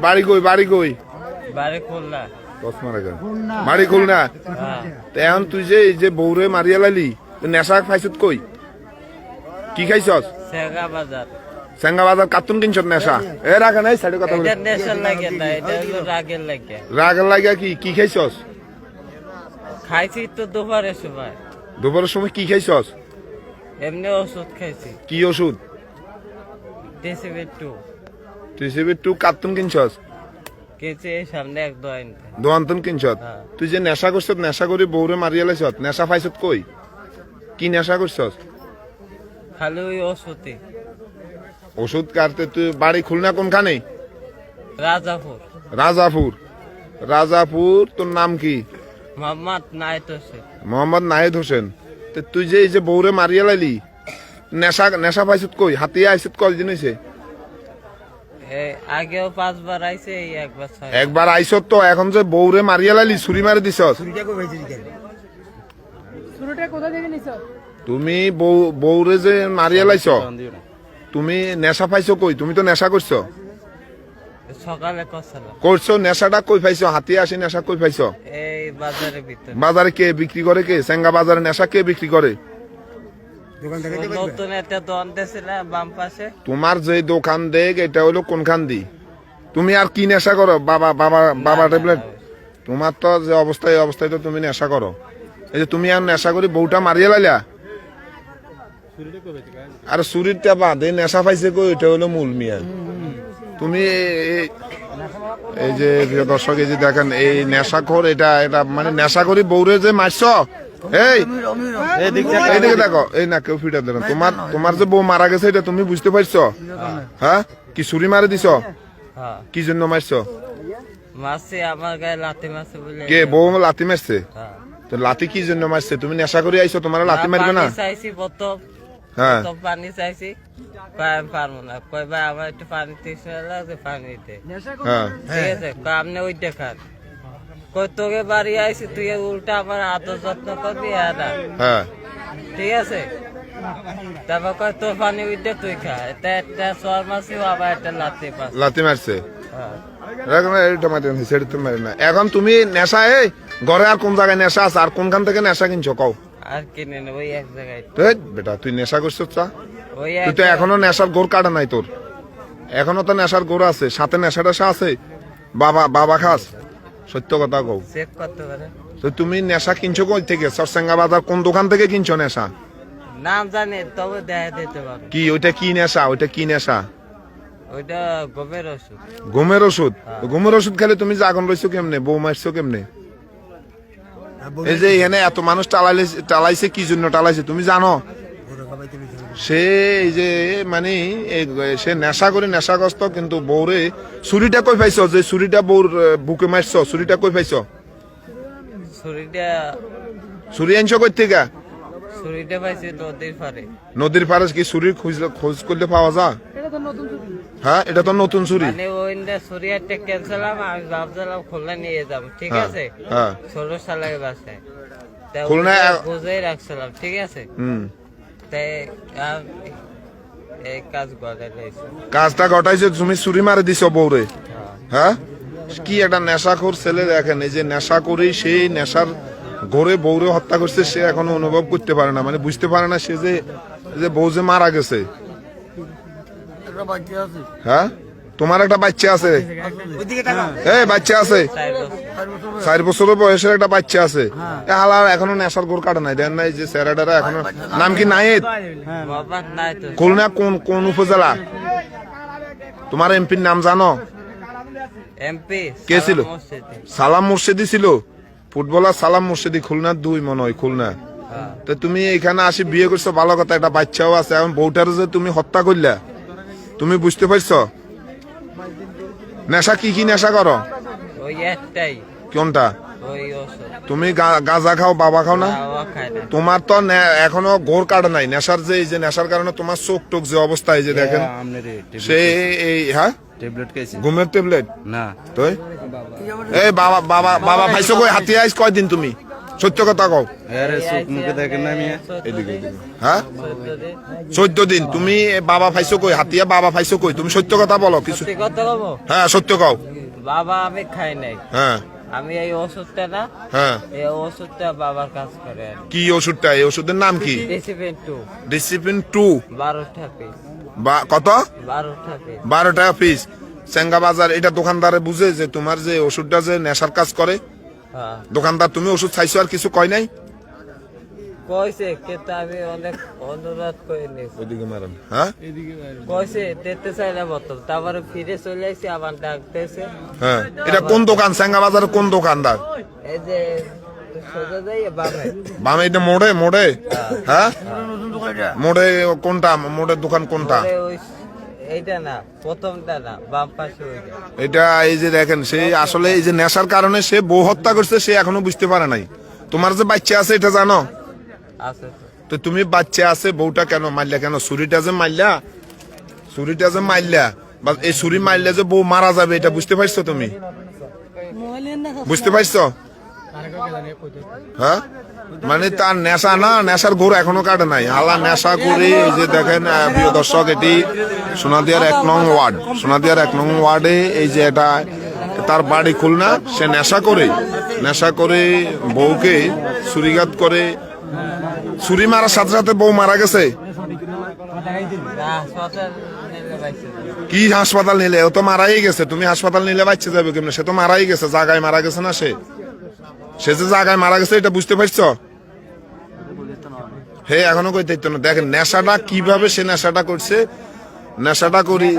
বাড়ি কই বাড়ি কই? বাড়ি খুলনা। বাড়ি খুলনা। এখন তুই যে এই যে বৌরে মারিয়া লাইলি নেশা খাইছত কই? কি খাইছস? সেগা বাজার। সেঙ্গা বাজার কার্টুন কিনছ নেশা? এ রাখা নাই সাইডে কথা বলি। এটা নেশার লাগে না, এটা হলো রাগের লাগে। রাগের লাগা কি খাইছস? খাইছি তো দুপুরের সময়। দুপুরের সময় কি খাইছস? এমনি ওষুধ খাইছি। কি ওষুধ? ডেসিবেট 2। তুই সেবে টু কার্টুন কিনছস? কেছে সামনে এক দোয়ান। দোয়ান্তন কিনছত? তুই যে নেশা করছত, নেশা করি বৌরে মারিয়া লাইছত, নেশা পাইছত কই? কি নেশা করছস? খালি ওই ওষুধে। ওষুধ কাটতে তুই বাড়ি খুলনা কোনখানে? রাজাপুর। রাজাপুর। রাজাপুর তোর নাম কি? মোহাম্মদ নাইট হোসেন। মোহাম্মদ নাহিদ হোসেন। তুই যে এই যে বৌরে মারিয়া লাইলি নেশা পাইছত কই? হাতিয়া আইছত কয়দিন হইছে? আগেও 5 বার আইছে, এই একবার 6। একবার আইছত তো, এখন যে বৌরে মারিয়া লাইলি ছুরি মারি দিছস? তুমি বৌরে যে মারিয়া লাইছ, তুমি নেশা পাইছো কই? তুমি তো নেশা করছো। সকালে করছিলাম। করছো নেশাটা কই পাইছো? হাতিয়া আসি নেশা কই পাইছো? এই বাজারের ভিতরে। বাজারে কে বিক্রি করে? কে সেঙ্গা বাজারে নেশা কে বিক্রি করে? নতুন একটা দোকান দিয়েছিল বাম পাশে। তোমার যে দোকান দেখ এটা হলো কোনখান দি? তুমি আর কি নেশা করো? বাবা ট্যাবলেট? তোমার তো যে অবস্থায় তো তুমি নেশা করো। এই যে তুমি আর নেশা করি বউটা মারিয়া লাইলা, আর চুরিটা বাদে নেশা পাইছে কই? এটা হলো মূল মিয়া। তুমি এই যে প্রিয় দর্শক, এই যে দেখেন এই নেশাখোর, এটা মানে নেশা করি বউরে যে মারছ, এইদিকে দেখো, এই না কেউ ফিটা দেন। তোমার যে বউ মারা গেছে এটা তুমি বুঝতে পারছো? হ্যাঁ, কি ছুরি মারে দিছ? কি জন্য মারছো? মারছে আমার গায়ে লাথি মারছে বলে। কে বউ লাথি মারছে? তো লাথি কি জন্য মারছে? তুমি নেশা করে আইছো, তোমার লাথি মারবে না? চাইছি প্রথম, হ্যাঁ পানি চাইছি, পারবো না। কই ভাই আমার একটু পানি লাগছে, পানিতে। হ্যাঁ ঠিক আছে, আপনি ওই দেখান। কই তোকে বাড়ি আইছি, তুই উল্টা আমার আদর যত্ন করবি। হ্যাঁ ঠিক আছে, তারপর কয় তোর পানি উঠে তুই খা। এটা একটা সর মারছি, আবার একটা লাথি মারছে। এখন তুমি নেশা ঘরে আর কোন জায়গায় নেশা আছে? আর কোনখান থেকে নেশা কিনছো কও? আর কিনে নেব ওই এক জায়গায়। বেটা তুই নেশা করছো? ওই তুই তো এখনো নেশার গোড় কাটা নাই তোর, এখনো তো নেশার গোড় আছে, সাথে নেশা টেশা আছে। বাবা খাস? সত্য কথা কও। চেক করতে পারে। তো তুমি নেশা কিনছো কই থেকে? সরসেঙ্গা বাজার কোন দোকান থেকে কিনছো নেশা? নাম জানি, তবে দেখা দিতে পারো। কি ওইটা কি নেশা? ওইটা কি নেশা? ওইটা গমের ওষুধ। ঘুমের ওষুধ? ঘুমের ওষুধ খেলে তুমি জাগন রইছো কেমনে? বউ মারছো কেমনে? এই যে এখানে এত মানুষ টালাইছে কি জন্য টালাইছে তুমি জানো? সে এই যে মানে সে নেশা করে নেশাগ্রস্ত, কিন্তু বউরে ছুরিটা কই পাইছো? যে ছুরিটা বউর বুকে মারছো, ছুরিটা কই পাইছো? ছুরি আনছো কই থেকে? ছুরিটা পাইছি নদীর পাড়ে। নদীর পাড়ে কি ছুরির খোঁজ করলে পাওয়া যায়? হ্যাঁ, এটা তো নতুন ছুরি। মানে ওইটা ছুরি একটা ক্যান্সেলাম, আমি ভাবছিলাম খুলনা নিয়ে যাব। ঠিক আছে, হ্যাঁ 16 সালের বাসায় খুলনা বুঝেই রাখছিলাম। ঠিক আছে, তাই এই কাজটা ঘটাইছে তুমি, ছুরি মারে দিছো বউরে। হ্যাঁ, কি একটা নেশাখোর ছেলে। দেখেন এই যে নেশা করি, সেই নেশার ঘরে বউরে হত্যা করছে, সে এখনো অনুভব করতে পারে না, মানে বুঝতে পারে না সে যে বউ যে মারা গেছে। হ্যাঁ, তোমার একটা বাচ্চা আছে? এই বাচ্চা আছে, 4 বছরের বয়সের একটা বাচ্চা আছে। হালার এখনো নেশার গোড় কাটে নাই। দেন নাই যে স্যারাডারা এখনো। নাম কি? নাহিদ। খুলনা কোন উপজেলা? তোমার এমপির নাম জানো? এমপি কে ছিল? সালাম মুর্শিদি ছিল, ফুটবলার সালাম মুর্শিদি। খুলনার 2 মনে হয়, খুলনা। তো তুমি এখানে আসি বিয়ে করছো, ভালো কথা, একটা বাচ্চাও আছে। এখন বউটার যে তুমি হত্যা করলা, তুমি বুঝতে পারছো? নেশা কি নেশা করো? ওই একটাই। কোনটা? ওই ওষুধ। তুমি গাঁজা খাও? বাবা খাও না? তোমার তো এখনো গোড় কাটে নাই নেশার। যে এই যে নেশার কারণে তোমার চোখ টোক যে অবস্থায় যে দেখেন, সে এই হ্যাঁ ঘুমের ট্যাবলেট না তো। এই বাবা পাইছো কই? হাতিয়া আইস কয়দিন তুমি? সত্য কথা কও। আরে চোখ মুখে দেখেন না মিয়া। এদিকে এদিকে। হ্যাঁ 14 দিন তুমি বাবা পাইছো কই, হাতিয়া বাবা পাইছো কই, তুমি সত্য কথা বলো কিছু। সত্যি কথা বলবো, হ্যাঁ সত্য কও। বাবা আমি খাই নাই, হ্যাঁ আমি এই ওষুধটা না, হ্যাঁ এই ওষুধটা বাবার কাজ করে আর কি ওষুধটা, এই ওষুধের নাম কি? ডিসিপ্লিন 2 ডিসিপ্লিন 2 12টা পিস, বা কত? 12টা পিস। 12 টাকা পিস। চেঙ্গা বাজার এটা দোকানদারে বুঝে যে তোমার যে ওষুধটা যে নেশার কাজ করে? হ্যাঁ দোকানদার তুমি ওষুধ চাইছো আর কিছু কয় নাই? কইছে, কিন্তু আমি অনেক অনুরোধ করে নিয়েছি। ওইদিকে মারেন। হ্যাঁ কইছে দিতে চাইলে বোতল, তারপরে ফিরে চলে আসছি, আবার ডাকতেছে। হ্যাঁ এটা কোন দোকান? চেঙ্গা বাজারের কোন দোকানদার? এই যে সোজা যাই বামে, বামে এটা মোড়ে মোড়ে? হ্যাঁ মোড়ে কোনটা? মোড়ের দোকান কোনটা? পরে ওই এইটা না, প্রথমটা না, বাম পাশে ওইটা। এটা এই যে দেখেন, সেই আসলে এই যে নেশার কারণে সে বউ হত্যা করছে, সে এখনো বুঝতে পারে নাই। তোমার যে বাচ্চা আছে এটা জানো আছে তো। তো? তুমি বাচ্চা আছে, বউটা কেন মারলা? কেন ছুরিটা যে মারলা, ছুরিটা যে মারলা বা এই ছুরি মারলে যে বউ মারা যাবে এটা বুঝতে পারছো তুমি? বুঝতে পারছো? হ্যাঁ মানে তার নেশা না, নেশার ঘোর এখনো কাটে নাই। হালা নেশা করে এই যে দেখেন প্রিয় দর্শক, এটি সোনাদিয়ার 1 নং ওয়ার্ড, সোনাদিয়ার 1 নং ওয়ার্ডে এই যে এটা তার বাড়ি খুলনা। সে নেশা করে বউকে ছুরিঘাত করে, ছুরি মারার সাথে সাথে বউ মারা গেছে। না, হাসপাতাল নিলে পাইছে। কি হাসপাতাল নিলে? ও তো মারাই গেছে। তুমি হাসপাতাল নিলে বাচ্চা যাবে কেমনে? সে তো মারাই গেছে, জায়গায় মারা গেছে না? সে যে জায়গায় মারা গেছে এটা বুঝতে পারছো? হে এখনো কই দেখতো না। দেখেন নেশাটা কিভাবে সে নেশাটা করছে। নেশাটা করি,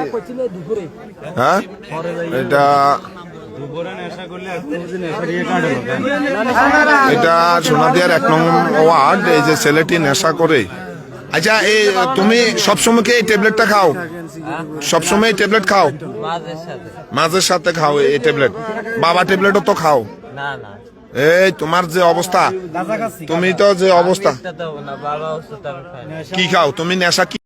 হ্যাঁ এটা এটা সোনাদিয়ার 1 নং ওয়ার্ড। এই যে ছেলেটি নেশা করে। আচ্ছা এই তুমি সবসময় কি এই ট্যাবলেটটা খাও? সবসময় এই ট্যাবলেট খাও? মাঝের সাথে। মাঝের সাথে খাও এই ট্যাবলেট? বাবা ট্যাবলেটও তো খাও? না না, এই তোমার যে অবস্থা, তুমি তো যে অবস্থা, এটা দেবো না, বাবা ওষুধ আমি খাই না। কি খাও তুমি? নেশা কি